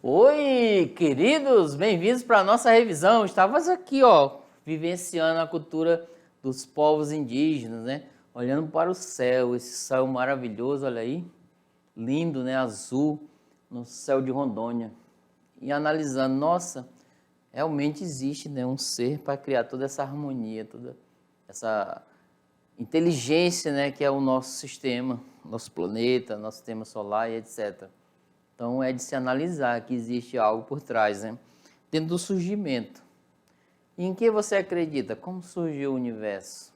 Oi, queridos, bem-vindos para a nossa revisão. Estávamos aqui, vivenciando a cultura dos povos indígenas, né? Olhando para o céu, esse céu maravilhoso, olha aí, lindo, né? Azul, no céu de Rondônia. E analisando, nossa, realmente existe, né, um ser para criar toda essa harmonia, toda essa inteligência, né, que é o nosso sistema, nosso planeta, nosso sistema solar e etc. Então é de se analisar que existe algo por trás, né? Dentro do surgimento. E em que você acredita? Como surgiu o universo?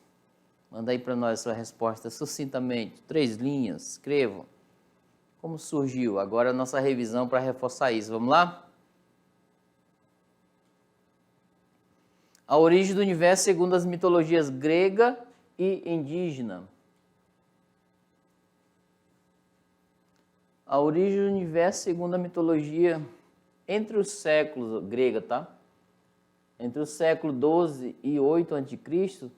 Manda aí para nós a sua resposta sucintamente. 3 linhas, escrevam. Como surgiu? Agora a nossa revisão para reforçar isso. Vamos lá? A origem do universo segundo as mitologias grega e indígena. A origem do universo segundo a mitologia entre os séculos grega, tá? Entre o século 12 e 8 a.C.,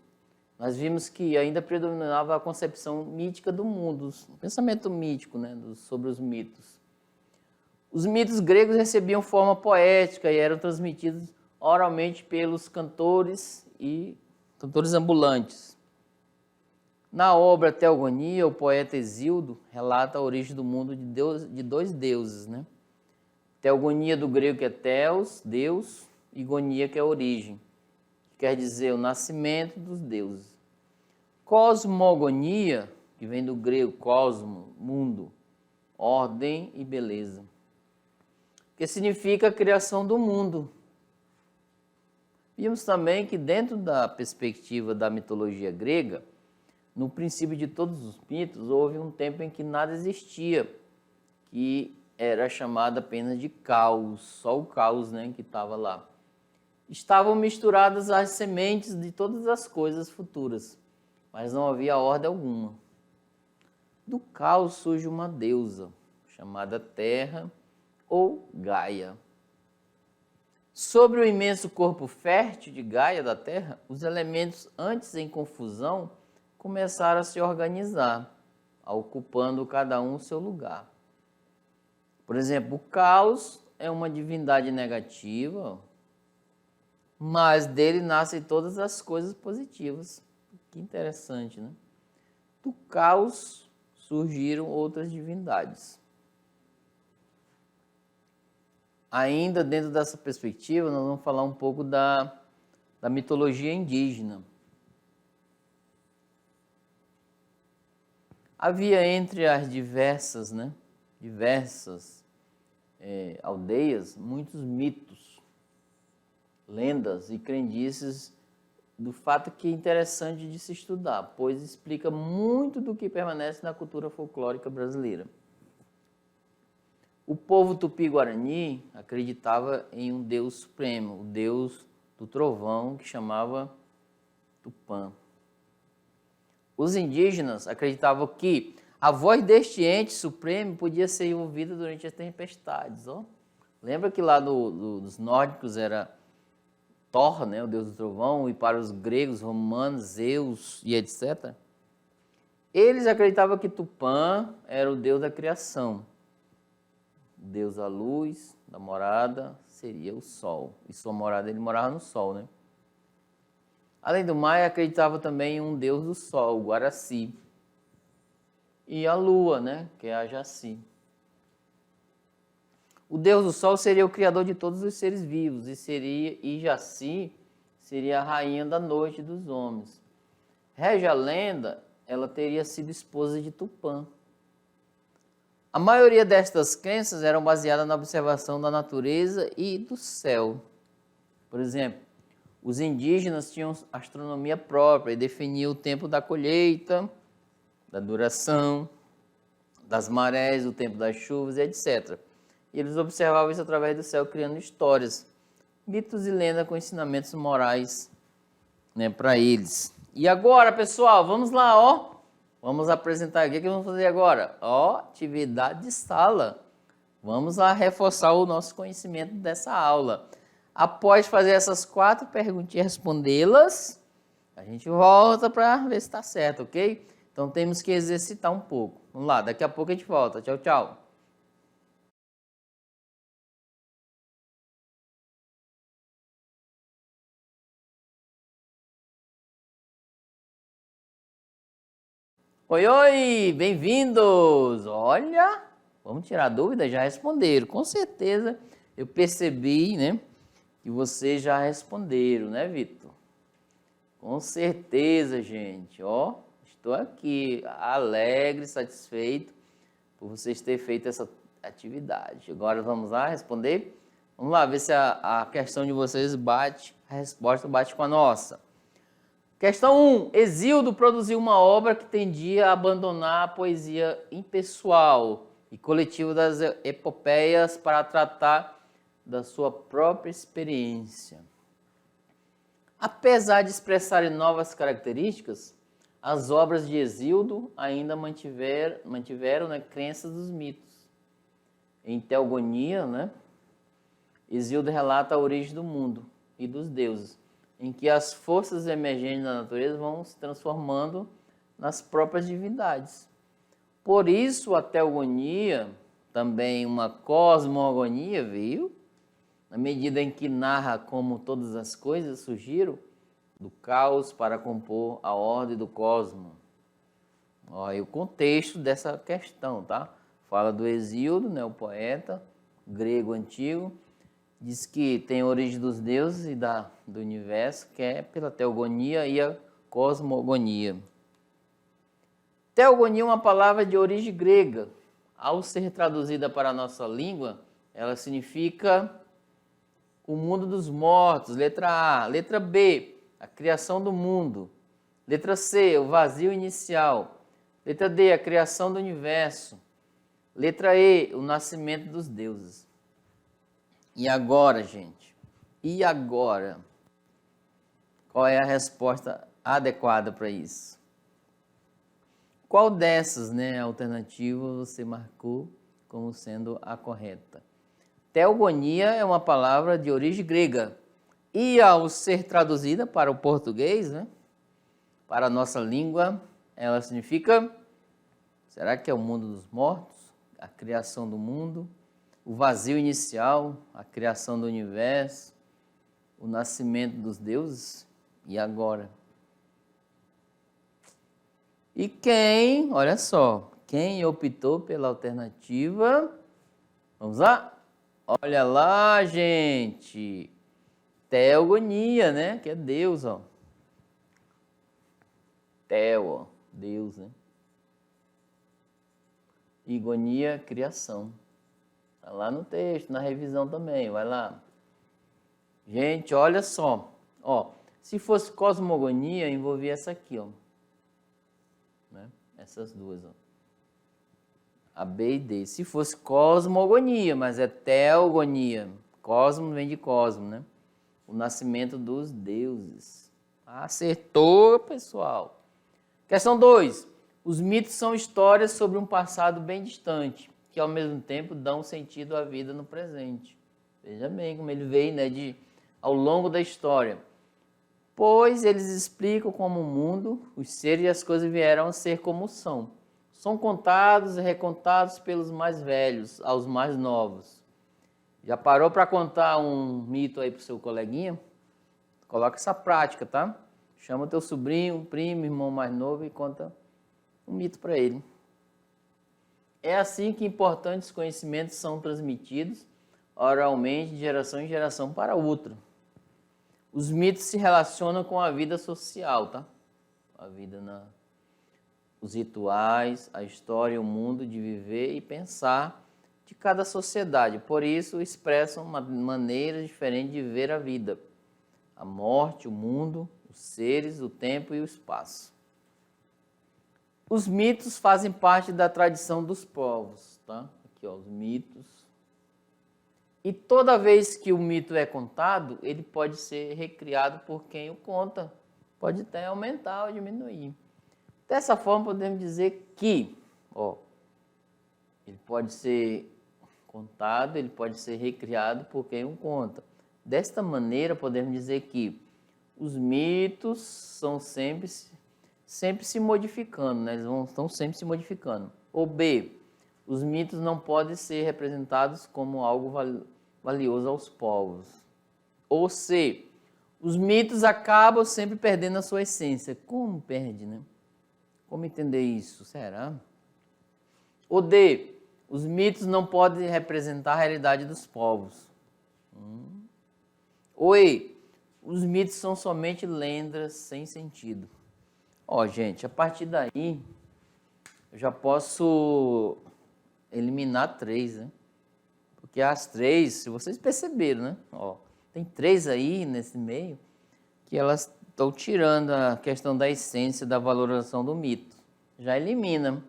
nós vimos que ainda predominava a concepção mítica do mundo, o pensamento mítico, né, sobre os mitos. Os mitos gregos recebiam forma poética e eram transmitidos oralmente pelos cantores e cantores ambulantes. Na obra Teogonia, o poeta Hesíodo relata a origem do mundo de 2 deuses, né? Teogonia do grego, que é Theos, Deus, e Gonia, que é origem, que quer dizer o nascimento dos deuses. Cosmogonia, que vem do grego cosmo, mundo, ordem e beleza, que significa a criação do mundo. Vimos também que dentro da perspectiva da mitologia grega, no princípio de todos os mitos, houve um tempo em que nada existia, que era chamado apenas de caos, só o caos, né, que estava lá. Estavam misturadas as sementes de todas as coisas futuras, mas não havia ordem alguma. Do caos surge uma deusa, chamada Terra ou Gaia. Sobre o imenso corpo fértil de Gaia da Terra, os elementos antes em confusão começaram a se organizar, ocupando cada um o seu lugar. Por exemplo, o caos é uma divindade negativa, mas dele nascem todas as coisas positivas. Que interessante, né? Do caos surgiram outras divindades. Ainda dentro dessa perspectiva, nós vamos falar um pouco da mitologia indígena. Havia entre as diversas aldeias, muitos mitos, lendas e crendices do fato que é interessante de se estudar, pois explica muito do que permanece na cultura folclórica brasileira. O povo tupi-guarani acreditava em um Deus supremo, o Deus do trovão, que chamava Tupã. Os indígenas acreditavam que a voz deste ente supremo podia ser ouvida durante as tempestades. Lembra que lá dos nórdicos era Thor, né, o deus do trovão, e para os gregos, romanos, Zeus e etc. Eles acreditavam que Tupã era o deus da criação. O deus da luz, da morada, seria o sol. E sua morada, ele morava no sol, né? Além do mais, acreditava também em um deus do sol, o Guaraci. E a lua, né, que é a Jaci. O deus do sol seria o criador de todos os seres vivos e Jaci seria a rainha da noite dos homens. Rege a lenda, ela teria sido esposa de Tupã. A maioria destas crenças eram baseadas na observação da natureza e do céu. Por exemplo, os indígenas tinham astronomia própria e definiam o tempo da colheita, da duração, das marés, o tempo das chuvas, etc. E eles observavam isso através do céu, criando histórias, mitos e lendas com ensinamentos morais, né, para eles. E agora, pessoal, vamos lá, Vamos apresentar aqui o que vamos fazer agora. Atividade de sala. Vamos lá reforçar o nosso conhecimento dessa aula. Após fazer essas 4 perguntinhas e respondê-las, a gente volta para ver se está certo, ok? Então temos que exercitar um pouco. Vamos lá, daqui a pouco a gente volta. Tchau, tchau. Oi, oi, bem-vindos! Olha, vamos tirar dúvida? Já responderam. Com certeza eu percebi, né, que vocês já responderam, né, Vitor? Com certeza, gente. Ó, estou aqui alegre, satisfeito por vocês terem feito essa atividade. Agora vamos lá responder? Vamos lá ver se a questão de vocês bate, a resposta bate com a nossa. Questão 1. Hesíodo produziu uma obra que tendia a abandonar a poesia impessoal e coletiva das epopeias para tratar da sua própria experiência. Apesar de expressarem novas características, as obras de Hesíodo ainda mantiveram né, crenças dos mitos. Em Teogonia, né, Hesíodo relata a origem do mundo e dos deuses, em que as forças emergentes da natureza vão se transformando nas próprias divindades. Por isso, a teogonia, também uma cosmogonia, viu? Na medida em que narra como todas as coisas surgiram do caos para compor a ordem do cosmos. Olha o contexto dessa questão, tá? Fala do Hesíodo, né, o poeta grego antigo, diz que tem a origem dos deuses e do universo, que é pela teogonia e a cosmogonia. Teogonia é uma palavra de origem grega. Ao ser traduzida para a nossa língua, ela significa o mundo dos mortos, letra A. Letra B, a criação do mundo. Letra C, o vazio inicial. Letra D, a criação do universo. Letra E, o nascimento dos deuses. E agora, gente? E agora? Qual é a resposta adequada para isso? Qual dessas, né, alternativas você marcou como sendo a correta? Teogonia é uma palavra de origem grega e ao ser traduzida para o português, né, para a nossa língua, ela significa, será que é o mundo dos mortos? A criação do mundo? O vazio inicial, a criação do universo, o nascimento dos deuses, e agora? E quem, olha só, quem optou pela alternativa, vamos lá? Olha lá, gente, teogonia, né, que é Deus, ó. Teo, ó, Deus, né? E gonia, criação. Está lá no texto, na revisão também, vai lá. Gente, olha só. Ó, se fosse cosmogonia, envolvia essa aqui, ó. Né? Essas duas, ó. A B e D. Se fosse cosmogonia, mas é teogonia. Cosmo vem de cosmo, né? O nascimento dos deuses. Acertou, pessoal. Questão 2. Os mitos são histórias sobre um passado bem distante, que ao mesmo tempo dão sentido à vida no presente. Veja bem como ele veio, né, ao longo da história. Pois eles explicam como o mundo, os seres e as coisas vieram a ser como são. São contados e recontados pelos mais velhos aos mais novos. Já parou para contar um mito aí para o seu coleguinha? Coloca essa prática, tá? Chama teu sobrinho, primo, irmão mais novo e conta um mito para ele. É assim que importantes conhecimentos são transmitidos oralmente de geração em geração para outra. Os mitos se relacionam com a vida social, tá? A vida os rituais, a história, o mundo de viver e pensar de cada sociedade. Por isso, expressam uma maneira diferente de ver a vida, a morte, o mundo, os seres, o tempo e o espaço. Os mitos fazem parte da tradição dos povos, tá? Aqui, ó, os mitos. E toda vez que o mito é contado, ele pode ser recriado por quem o conta. Pode até aumentar ou diminuir. Dessa forma, podemos dizer que, ó, ele pode ser contado, ele pode ser recriado por quem o conta. Desta maneira, podemos dizer que os mitos são sempre se modificando, né? Eles estão sempre se modificando. Ou B, os mitos não podem ser representados como algo valioso aos povos. Ou C, os mitos acabam sempre perdendo a sua essência. Como perde, né? Como entender isso? Será? Ou D, os mitos não podem representar a realidade dos povos. Ou E, os mitos são somente lendas sem sentido. Ó, gente, a partir daí, eu já posso eliminar 3, né? Porque as 3, se vocês perceberam, né? Ó, tem 3 aí nesse meio que elas estão tirando a questão da essência da valorização do mito. Já elimina.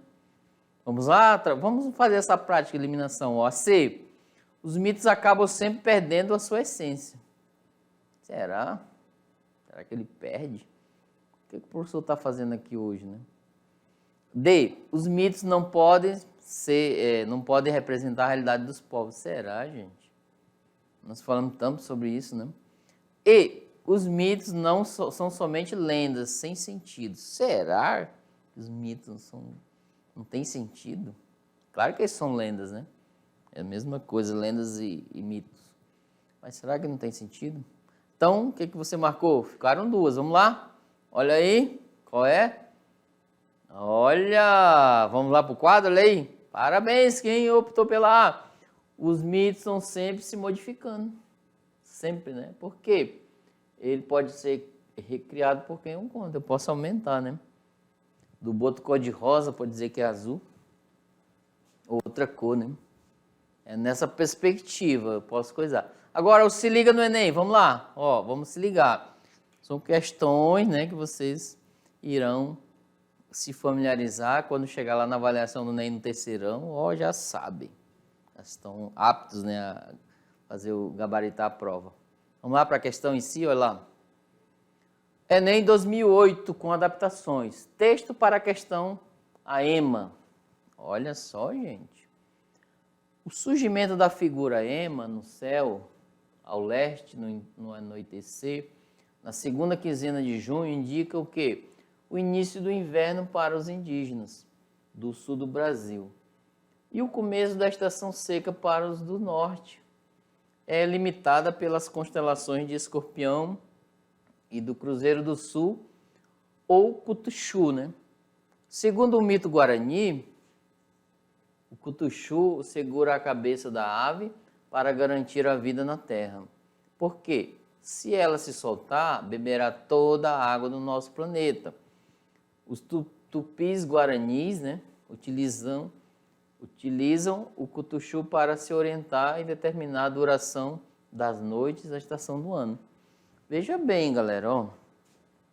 Vamos lá, vamos fazer essa prática de eliminação. Ó, C, os mitos acabam sempre perdendo a sua essência. Será? Será que ele perde? O que o professor está fazendo aqui hoje, né? D, os mitos não podem não podem representar a realidade dos povos. Será, gente? Nós falamos tanto sobre isso, né? E, os mitos não são somente lendas sem sentido. Será que os mitos não têm sentido? Claro que eles são lendas, né? É a mesma coisa, lendas e mitos. Mas será que não tem sentido? Então, o que você marcou? Ficaram 2, vamos lá? Olha aí, qual é? Olha, vamos lá para o quadro, olha aí. Parabéns, quem optou pela A. Os mitos estão sempre se modificando. Sempre, né? Por quê? Ele pode ser recriado por quem eu conto. Eu posso aumentar, né? Do boto cor-de-rosa, pode dizer que é azul. Outra cor, né? É nessa perspectiva, eu posso coisar. Agora, se liga no Enem, vamos lá. Ó, vamos se ligar. São questões, né, que vocês irão se familiarizar quando chegar lá na avaliação do Enem no terceirão, ó, já sabem. Já estão aptos, né, a fazer gabaritar a prova. Vamos lá para a questão em si, olha lá. Enem 2008 com adaptações. Texto para a questão a EMA. Olha só, gente. O surgimento da figura EMA no céu, ao leste, no anoitecer, na segunda quinzena de junho, indica o quê? O início do inverno para os indígenas do sul do Brasil. E o começo da estação seca para os do norte. É limitada pelas constelações de Escorpião e do Cruzeiro do Sul, ou Cutuxu, né? Segundo o mito guarani, o Cutuxu segura a cabeça da ave para garantir a vida na terra. Por quê? Se ela se soltar, beberá toda a água do nosso planeta. Os tupis guaranis, né, utilizam o Cutuxu para se orientar e determinar a duração das noites da estação do ano. Veja bem, galera, ó,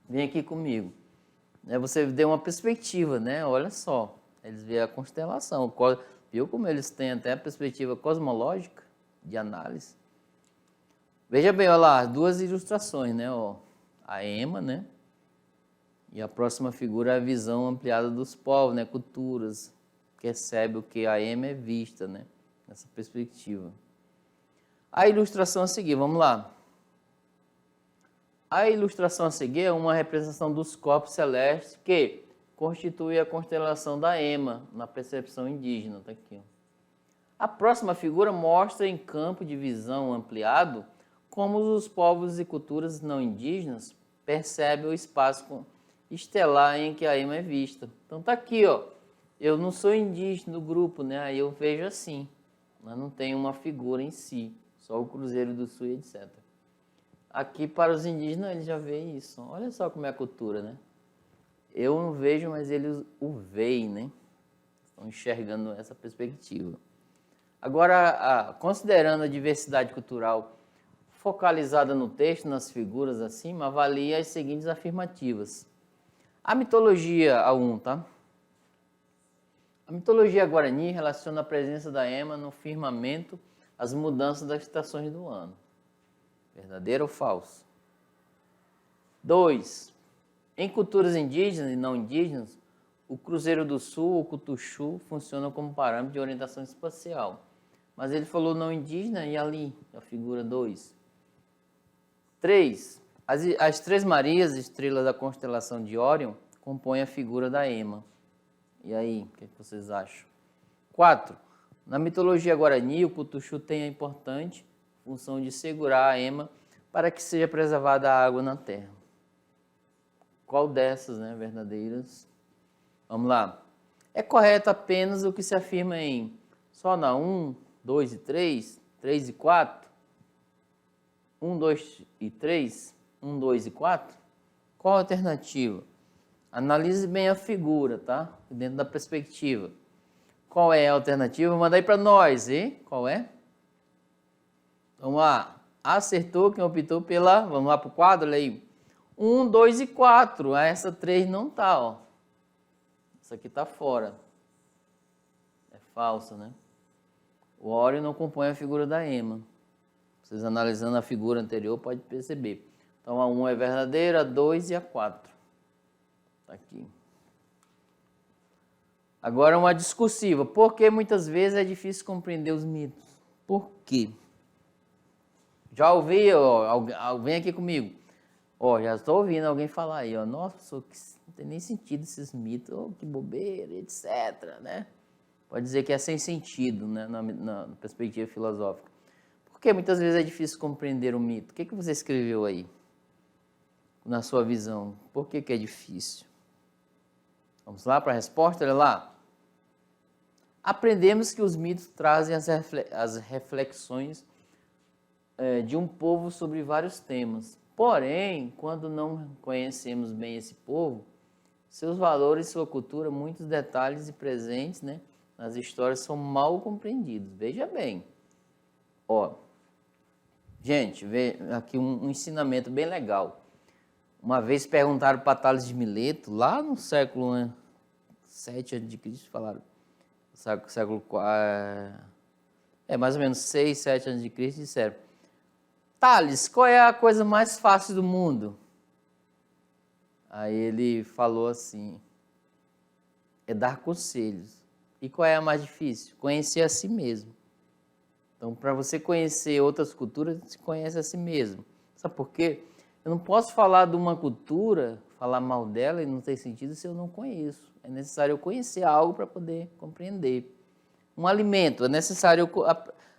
vem aqui comigo. Você deu uma perspectiva, né? Olha só, eles veem a constelação. Viu como eles têm até a perspectiva cosmológica de análise? Veja bem, olha lá, 2 ilustrações, né? Ó, a EMA, né? E a próxima figura é a visão ampliada dos povos, né? Culturas. Percebe o que a EMA é vista, né? Nessa perspectiva. A ilustração a seguir, vamos lá. A ilustração a seguir é uma representação dos corpos celestes que constitui a constelação da EMA, na percepção indígena. Tá aqui, ó. A próxima figura mostra em campo de visão ampliado como os povos e culturas não indígenas percebem o espaço estelar em que a EMA é vista. Então tá aqui, ó. Eu não sou indígena do grupo, né? Aí eu vejo assim, mas não tem uma figura em si, só o Cruzeiro do Sul e etc. Aqui para os indígenas eles já veem isso. Olha só como é a cultura, né? Eu não vejo, mas eles o veem, né? Estão enxergando essa perspectiva. Agora, considerando a diversidade cultural focalizada no texto, nas figuras acima, avalie as seguintes afirmativas. A mitologia A1, tá? A mitologia guarani relaciona a presença da EMA no firmamento às mudanças das estações do ano. Verdadeiro ou falso? 2. Em culturas indígenas e não indígenas, o Cruzeiro do Sul, ou Cutuxu, funciona como parâmetro de orientação espacial. Mas ele falou não indígena e ali, a figura 2. 3. As 3 Marias, estrelas da constelação de Órion, compõem a figura da EMA. E aí, o que vocês acham? 4. Na mitologia guarani, o Cutuxu tem a importante função de segurar a EMA para que seja preservada a água na terra. Qual dessas, né, verdadeiras Vamos lá. É correto apenas o que se afirma em só na 1, 2 e 3, 3 e 4, 1, 2 e 3, 1, 2 e 4? Qual a alternativa? Analise bem a figura, tá? Dentro da perspectiva. Qual é a alternativa? Manda aí para nós, hein? Qual é? Vamos lá. Acertou quem optou pela... Vamos lá para o quadro, olha aí. 1, 2 e 4. Essa 3 não tá, ó. Essa aqui tá fora. É falsa, né? O Órion não compõe a figura da Ema. Vocês analisando a figura anterior podem perceber. Então a 1 é verdadeira, a 2 e a 4. Tá aqui. Agora uma discursiva. Por que muitas vezes é difícil compreender os mitos? Por quê? Já ouvi, ó, vem aqui comigo. Ó, já estou ouvindo alguém falar aí, ó. Nossa, não tem nem sentido esses mitos. Oh, que bobeira, etc, né? Pode dizer que é sem sentido, né, na perspectiva filosófica. Por que muitas vezes é difícil compreender o mito? O que você escreveu aí? Na sua visão. Por que é difícil? Vamos lá para a resposta? Olha lá. Aprendemos que os mitos trazem as reflexões de um povo sobre vários temas. Porém, quando não conhecemos bem esse povo, seus valores, sua cultura, muitos detalhes e presentes, né, nas histórias são mal compreendidos. Veja bem. Ó, gente, vê aqui um ensinamento bem legal. Uma vez perguntaram para Tales de Mileto, lá no século 7 a.C., falaram, século 4, mais ou menos 6, 7 a.C., disseram, Tales, qual é a coisa mais fácil do mundo? Aí ele falou assim, é dar conselhos. E qual é a mais difícil? Conhecer a si mesmo. Então, para você conhecer outras culturas, você conhece a si mesmo. Sabe por quê? Eu não posso falar de uma cultura, falar mal dela e não tem sentido se eu não conheço. É necessário eu conhecer algo para poder compreender. Um alimento, é necessário eu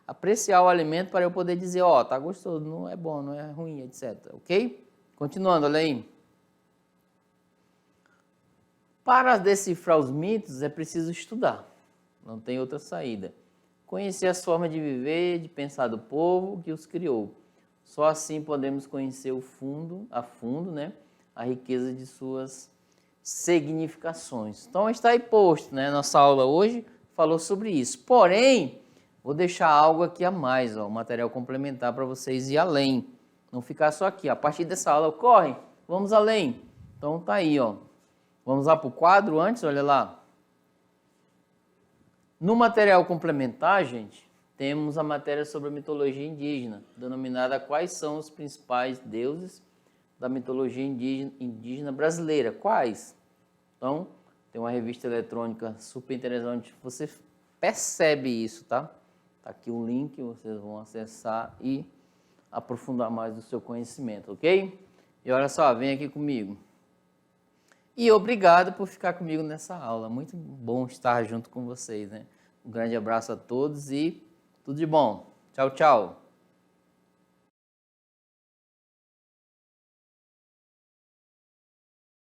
apreciar o alimento para eu poder dizer, ó, tá gostoso, não é bom, não é ruim, etc. Ok? Continuando, olha aí. Para decifrar os mitos é preciso estudar. Não tem outra saída. Conhecer as formas de viver, de pensar do povo que os criou. Só assim podemos conhecer a fundo, né, a riqueza de suas significações. Então está aí posto, né? Nossa aula hoje falou sobre isso. Porém, vou deixar algo aqui a mais, ó, um material complementar para vocês ir além. Não ficar só aqui. A partir dessa aula, corre, vamos além. Então tá aí, ó. Vamos lá para o quadro antes, olha lá. No material complementar, gente, temos a matéria sobre a mitologia indígena, denominada quais são os principais deuses da mitologia indígena brasileira. Quais? Então, tem uma revista eletrônica super interessante, você percebe isso, tá? Tá aqui o link, vocês vão acessar e aprofundar mais o seu conhecimento, ok? E olha só, vem aqui comigo. E obrigado por ficar comigo nessa aula. Muito bom estar junto com vocês, né? Um grande abraço a todos e tudo de bom. Tchau, tchau.